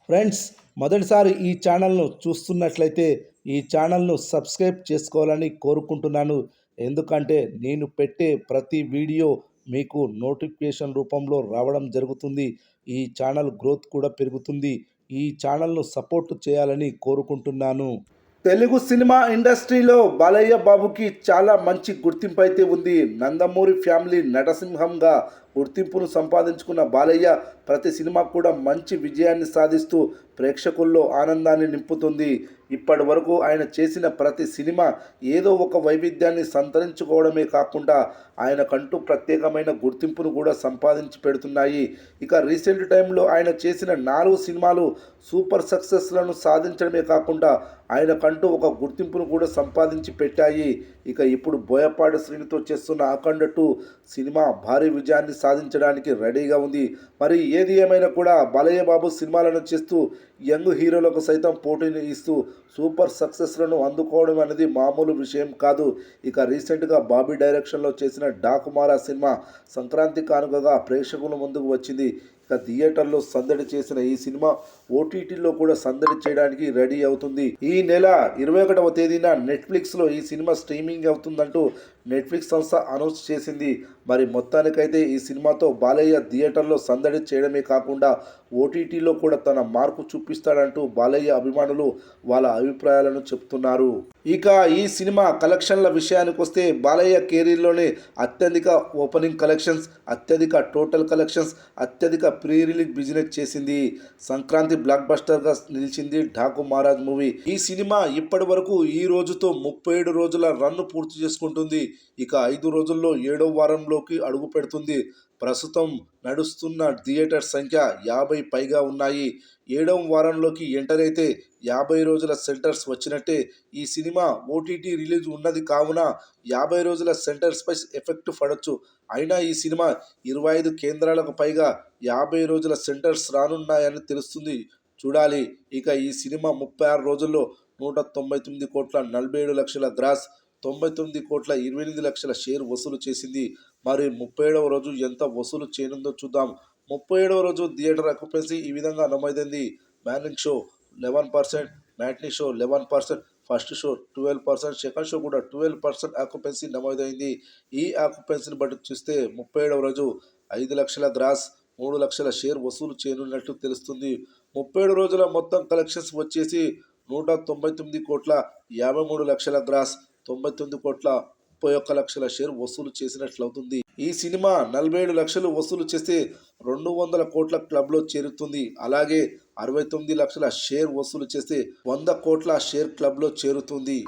Friends, మొదటిసారి ఈ ఛానల్ను చూస్తున్నట్లయితే ఈ ఛానల్ను సబ్స్క్రైబ్ చేసుకోవాలని కోరుకుంటున్నాను. ఎందుకంటే నేను పెట్టే ప్రతి వీడియో మీకు నోటిఫికేషన్ రూపంలో రావడం జరుగుతుంది. ఈ ఛానల్ గ్రోత్ కూడా పెరుగుతుంది. ఈ ఛానల్ను సపోర్ట్ చేయాలని కోరుకుంటున్నాను. తెలుగు సినిమా ఇండస్ట్రీలో బాలయ్య బాబుకి చాలా మంచి గుర్తింపు అయితే ఉంది. నందమూరి ఫ్యామిలీ నటసింహంగా గుర్తింపును సంపాదించుకున్న బాలయ్య ప్రతి సినిమా కూడా మంచి విజయాన్ని సాధిస్తూ ప్రేక్షకుల్లో ఆనందాన్ని నింపుతుంది. ఇప్పటి వరకు ఆయన చేసిన ప్రతి సినిమా ఏదో ఒక వైవిధ్యాన్ని సంతరించుకోవడమే కాకుండా ఆయనకంటూ ప్రత్యేకమైన గుర్తింపును కూడా సంపాదించి పెడుతున్నాయి. ఇక రీసెంట్ టైంలో ఆయన చేసిన 4 సినిమాలు సూపర్ సక్సెస్లను సాధించడమే కాకుండా ఆయనకంటూ ఒక గుర్తింపును కూడా సంపాదించి పెట్టాయి. ఇక ఇప్పుడు బోయపాటి శ్రీనితో చేస్తున్న అఖండ 2 సినిమా భారీ విజయాన్ని సాధించడానికి రెడీగా ఉంది. మరి ఏది ఏమైనా కూడా బాలయ్య బాబు సినిమాలను చేస్తూ యంగ్ హీరోలకు సైతం పోటీని ఇస్తూ సూపర్ సక్సెస్లను అందుకోవడం అనేది మామూలు విషయం కాదు. ఇక రీసెంట్గా బాబీ డైరెక్షన్లో చేసిన డాకుమారా సినిమా సంక్రాంతి కానుకగా ప్రేక్షకుల ముందుకు వచ్చింది. ఇక థియేటర్లో సందడి చేసిన ఈ సినిమా ఓటీటీలో కూడా సందడి చేయడానికి రెడీ అవుతుంది. ఈ నెల 21వ తేదీన నెట్ఫ్లిక్స్లో ఈ సినిమా స్ట్రీమింగ్ అవుతుందంటూ నెట్ఫ్లిక్స్ సంస్థ అనౌన్స్ చేసింది. మరి మొత్తానికైతే ఈ సినిమాతో బాలయ్య థియేటర్లో సందడి చేయడమే కాకుండా ఓటీటీలో కూడా తన మార్కు చూపిస్తాడంటూ బాలయ్య అభిమానులు వాళ్ళ అభిప్రాయాలను చెప్తున్నారు. ఇక ఈ సినిమా కలెక్షన్ల విషయానికి వస్తే బాలయ్య కెరీర్లోనే అత్యధిక ఓపెనింగ్ కలెక్షన్స్, అత్యధిక టోటల్ కలెక్షన్స్, అత్యధిక ప్రీ రిలీజ్ బిజినెస్ చేసింది. సంక్రాంతి బ్లాక్ బస్టర్గా నిలిచింది ఢాకు మహారాజ్ మూవీ. ఈ సినిమా ఇప్పటి వరకు ఈ రోజుతో 37 రోజుల రన్ను పూర్తి చేసుకుంటుంది. ఇక 5 రోజుల్లో 7వ వారంలోకి అడుగు పెడుతుంది. ప్రస్తుతం నడుస్తున్న థియేటర్ సంఖ్య 50 పైగా ఉన్నాయి. 7వ వారంలోకి ఎంటర్ అయితే 50 రోజుల సెంటర్స్ వచ్చినట్టే. ఈ సినిమా ఓటీటీ రిలీజ్ ఉన్నది కావున 50 రోజుల సెంటర్స్పై ఎఫెక్ట్ పడవచ్చు. అయినా ఈ సినిమా 25 కేంద్రాలకు పైగా 50 రోజుల సెంటర్స్ రానున్నాయని తెలుస్తుంది. చూడాలి. ఇక ఈ సినిమా 36 రోజుల్లో 199 కోట్ల 47 లక్షల గ్రాస్, 99 కోట్ల 28 లక్షల షేర్ వసూలు చేసింది. మరి 37వ రోజు ఎంత వసూలు చేయనుందో చూద్దాం. 37వ రోజు థియేటర్ ఆక్యుపెన్సీ ఈ విధంగా నమోదైంది. Morning show 11%, matinee show 11%, first show 12%, second show కూడా 12% ఆక్యుపెన్సీ నమోదైంది. ఈ ఆక్యుపెన్సీని బట్టి చూస్తే 37వ రోజు 5 లక్షల గ్రాస్, 3 లక్షల షేర్ వసూలు చేయనున్నట్లు తెలుస్తుంది. 37 రోజుల మొత్తం కలెక్షన్స్ వచ్చేసి 199 కోట్ల 53 లక్షల గ్రాస్, 99 కోట్ల 31 లక్షల షేర్ వసూలు చేసినట్లవుతుంది. ఈ సినిమా 47 లక్షలు వసూలు చేస్తే 200 కోట్ల క్లబ్లో చేరుతుంది. అలాగే 69 లక్షల షేర్ వసూలు చేస్తే 100 కోట్ల షేర్ క్లబ్లో చేరుతుంది.